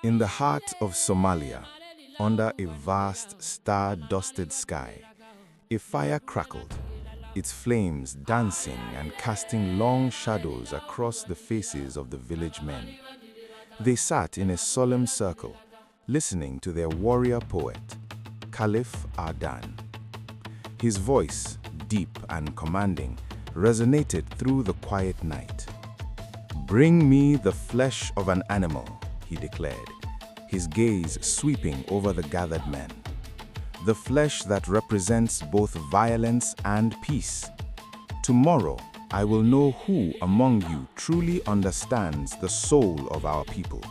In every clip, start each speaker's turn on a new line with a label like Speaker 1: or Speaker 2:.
Speaker 1: In the heart of Somalia, under a vast star-dusted sky, a fire crackled, its flames dancing and casting long shadows across the faces of the village men. They sat in a solemn circle, listening to their warrior poet, Caliph Adan. His voice, deep and commanding, resonated through the quiet night. "Bring me the flesh of an animal," he declared, his gaze sweeping over the gathered men. "The flesh that represents both violence and peace. Tomorrow, I will know who among you truly understands the soul of our people."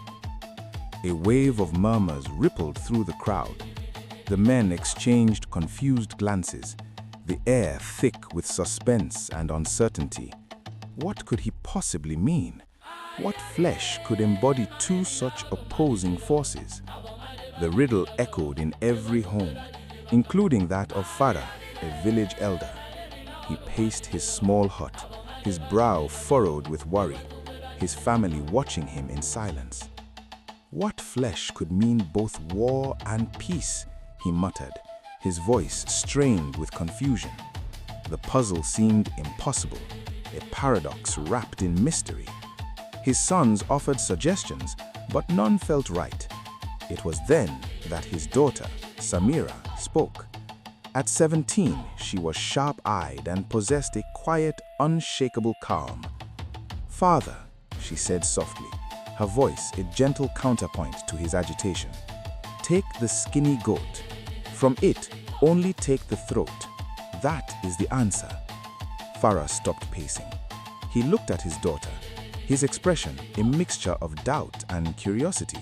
Speaker 1: A wave of murmurs rippled through the crowd. The men exchanged confused glances, the air thick with suspense and uncertainty. What could he possibly mean? What flesh could embody two such opposing forces? The riddle echoed in every home, including that of Farah, a village elder. He paced his small hut, his brow furrowed with worry, his family watching him in silence. "What flesh could mean both war and peace?" he muttered, his voice strained with confusion. The puzzle seemed impossible, a paradox wrapped in mystery. His sons offered suggestions, but none felt right. It was then that his daughter, Samira, spoke. At 17, she was sharp-eyed and possessed a quiet, unshakable calm. "Father," she said softly, her voice a gentle counterpoint to his agitation, "take the skinny goat. From it, only take the throat. That is the answer." Farah stopped pacing. He looked at his daughter, his expression a mixture of doubt and curiosity.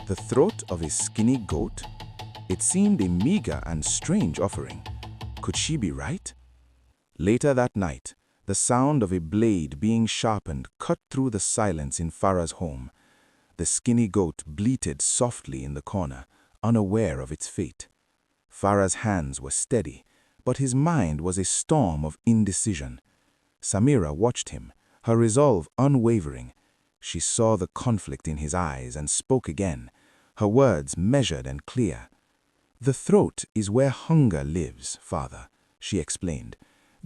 Speaker 1: The throat of a skinny goat? It seemed a meager and strange offering. Could she be right? Later that night, the sound of a blade being sharpened cut through the silence in Farah's home. The skinny goat bleated softly in the corner, unaware of its fate. Farah's hands were steady, but his mind was a storm of indecision. Samira watched him, her resolve unwavering. She saw the conflict in his eyes and spoke again, her words measured and clear. "The throat is where hunger lives, father," she explained.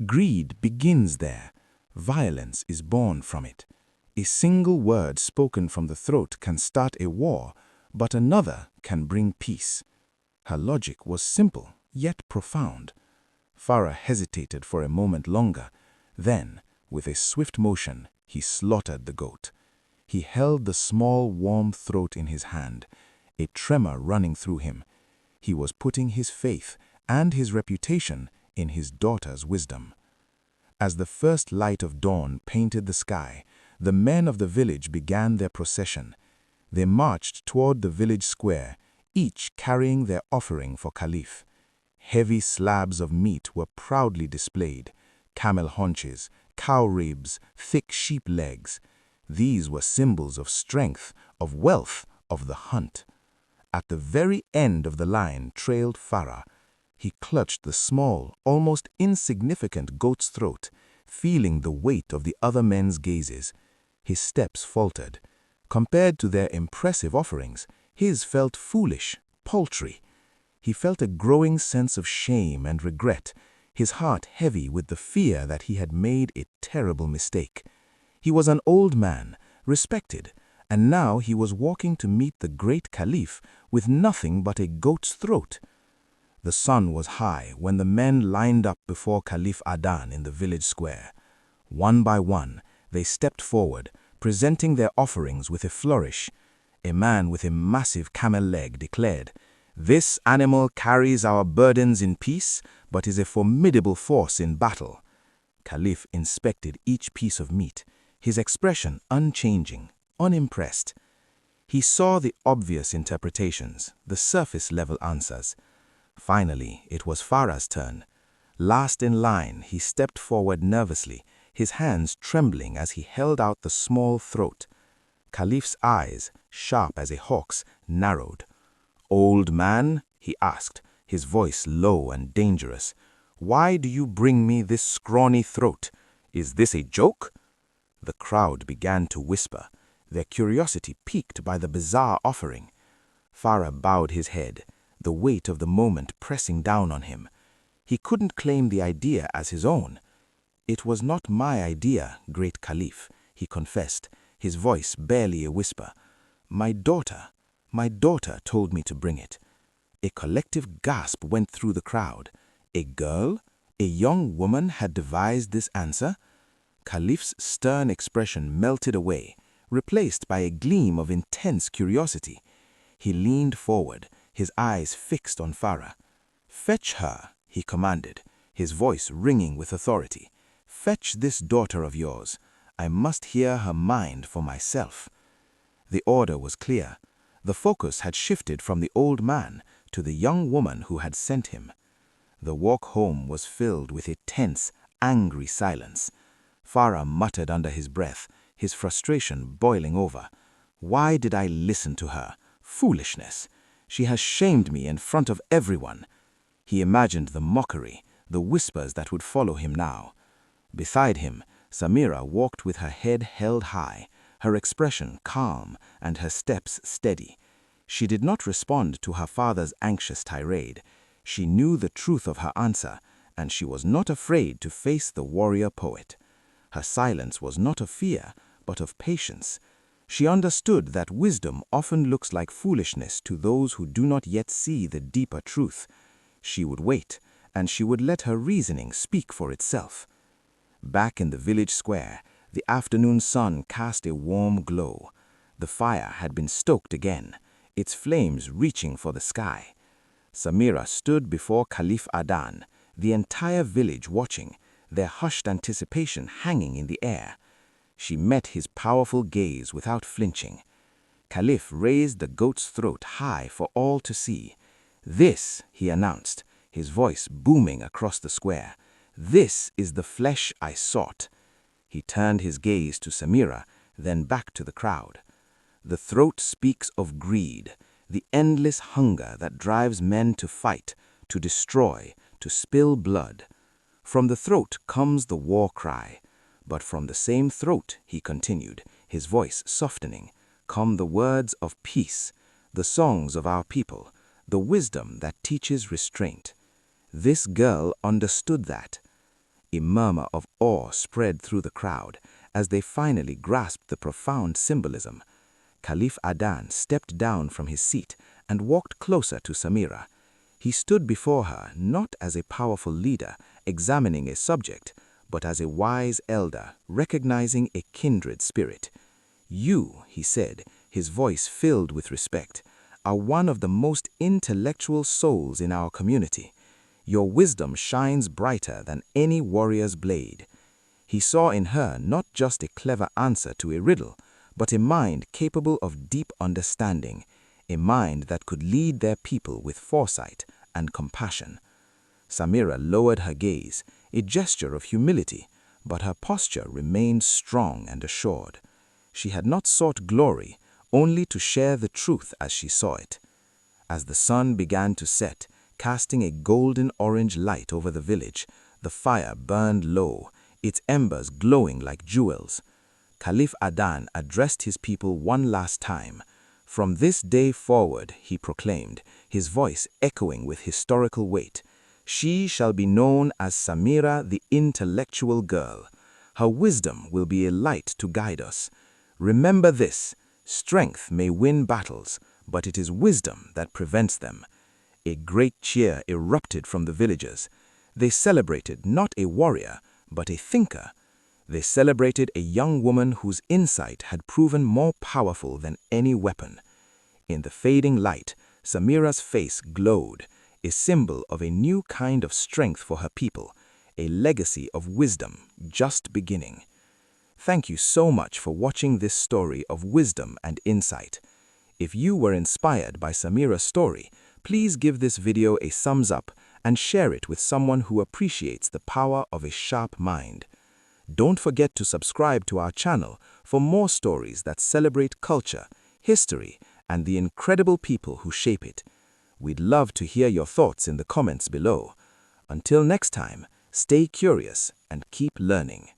Speaker 1: "Greed begins there. Violence is born from it. A single word spoken from the throat can start a war, but another can bring peace." Her logic was simple, yet profound. Farah hesitated for a moment longer. Then, with a swift motion, he slaughtered the goat. He held the small, warm throat in his hand, a tremor running through him. He was putting his faith and his reputation in his daughter's wisdom. As the first light of dawn painted the sky, the men of the village began their procession. They marched toward the village square, each carrying their offering for Caliph. Heavy slabs of meat were proudly displayed, camel haunches, cow ribs, thick sheep legs. These were symbols of strength, of wealth, of the hunt. At the very end of the line trailed Farah. He clutched the small, almost insignificant goat's throat, feeling the weight of the other men's gazes. His steps faltered. Compared to their impressive offerings, his felt foolish, paltry. He felt a growing sense of shame and regret, his heart heavy with the fear that he had made a terrible mistake. He was an old man, respected, and now he was walking to meet the great Caliph with nothing but a goat's throat. The sun was high when the men lined up before Caliph Adan in the village square. One by one, they stepped forward, presenting their offerings with a flourish. A man with a massive camel leg declared, "This animal carries our burdens in peace, but is a formidable force in battle." Caliph inspected each piece of meat, his expression unchanging, unimpressed. He saw the obvious interpretations, the surface-level answers. Finally, it was Farah's turn. Last in line, he stepped forward nervously, his hands trembling as he held out the small throat. Caliph's eyes, sharp as a hawk's, narrowed. "Old man," he asked, his voice low and dangerous, "why do you bring me this scrawny throat? Is this a joke?" The crowd began to whisper. their curiosity piqued by the bizarre offering. Farah bowed his head, the weight of the moment pressing down on him. He couldn't claim the idea as his own. "It was not my idea, great Caliph," he confessed, his voice barely a whisper. My daughter told me to bring it." A collective gasp went through the crowd. A girl, a young woman had devised this answer? Caliph's stern expression melted away, replaced by a gleam of intense curiosity. He leaned forward, his eyes fixed on Farah. "Fetch her," he commanded, his voice ringing with authority. "Fetch this daughter of yours. I must hear her mind for myself." The order was clear. The focus had shifted from the old man to the young woman who had sent him. The walk home was filled with a tense, angry silence. Farah muttered under his breath, his frustration boiling over. "Why did I listen to her? Foolishness! She has shamed me in front of everyone." He imagined the mockery, the whispers that would follow him now. Beside him, Samira walked with her head held high, her expression calm and her steps steady. She did not respond to her father's anxious tirade. She knew the truth of her answer, and she was not afraid to face the warrior poet. Her silence was not of fear, but of patience. She understood that wisdom often looks like foolishness to those who do not yet see the deeper truth. She would wait, and she would let her reasoning speak for itself. Back in the village square, the afternoon sun cast a warm glow. The fire had been stoked again, its flames reaching for the sky. Samira stood before Caliph Adan, the entire village watching, their hushed anticipation hanging in the air. She met his powerful gaze without flinching. Caliph raised the goat's throat high for all to see. "This," he announced, his voice booming across the square, "this is the flesh I sought." He turned his gaze to Samira, then back to the crowd. The throat speaks of greed, the endless hunger that drives men to fight, to destroy, to spill blood. From the throat comes the war cry, but from the same throat, he continued, his voice softening, come the words of peace, the songs of our people, the wisdom that teaches restraint. This girl understood that. A murmur of awe spread through the crowd as they finally grasped the profound symbolism. Caliph Adan stepped down from his seat and walked closer to Samira. He stood before her not as a powerful leader examining a subject, but as a wise elder recognizing a kindred spirit. "You," he said, his voice filled with respect, "are one of the most intellectual souls in our community. Your wisdom shines brighter than any warrior's blade." He saw in her not just a clever answer to a riddle, but a mind capable of deep understanding, a mind that could lead their people with foresight and compassion. Samira lowered her gaze, a gesture of humility, but her posture remained strong and assured. She had not sought glory, only to share the truth as she saw it. As the sun began to set, casting a golden-orange light over the village, the fire burned low, its embers glowing like jewels. Caliph Adan addressed his people one last time. "From this day forward," he proclaimed, his voice echoing with historical weight, "she shall be known as Samira the intellectual girl. Her wisdom will be a light to guide us. Remember this, strength may win battles, but it is wisdom that prevents them." A great cheer erupted from the villagers. They celebrated not a warrior, but a thinker. They celebrated a young woman whose insight had proven more powerful than any weapon. In the fading light, Samira's face glowed, a symbol of a new kind of strength for her people, a legacy of wisdom just beginning. Thank you so much for watching this story of wisdom and insight. If you were inspired by Samira's story, please give this video a thumbs up and share it with someone who appreciates the power of a sharp mind. Don't forget to subscribe to our channel for more stories that celebrate culture, history, and the incredible people who shape it. We'd love to hear your thoughts in the comments below. Until next time, stay curious and keep learning.